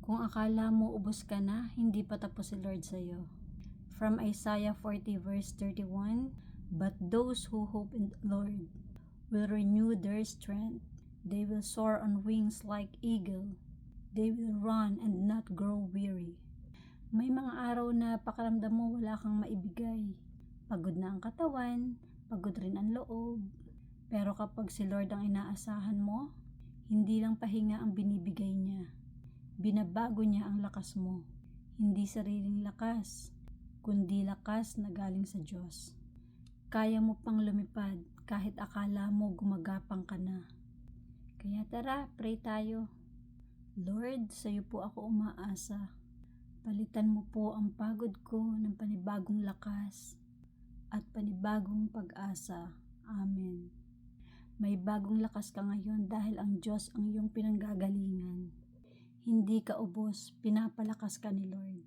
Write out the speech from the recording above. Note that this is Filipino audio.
Kung akala mo ubos ka na, hindi pa tapos si Lord sa'yo. From Isaiah 40 verse 31, "But those who hope in the Lord will renew their strength. They will soar on wings like eagle. They will run and not grow weary." May mga araw na pakiramdam mo wala kang maibigay. Pagod na ang katawan, pagod rin ang loob. Pero kapag si Lord ang inaasahan mo, hindi lang pahinga ang binibigay niya. Binabago niya ang lakas mo. Hindi sariling lakas, kundi lakas na galing sa Diyos. Kaya mo pang lumipad kahit akala mo gumagapang ka na. Kaya tara, pray tayo. Lord, sa iyo po ako umaasa. Palitan mo po ang pagod ko ng panibagong lakas at panibagong pag-asa. Amen. May bagong lakas ka ngayon dahil ang Diyos ang iyong pinanggagalingan. Hindi ka ubos, pinapalakas ka ni Lord.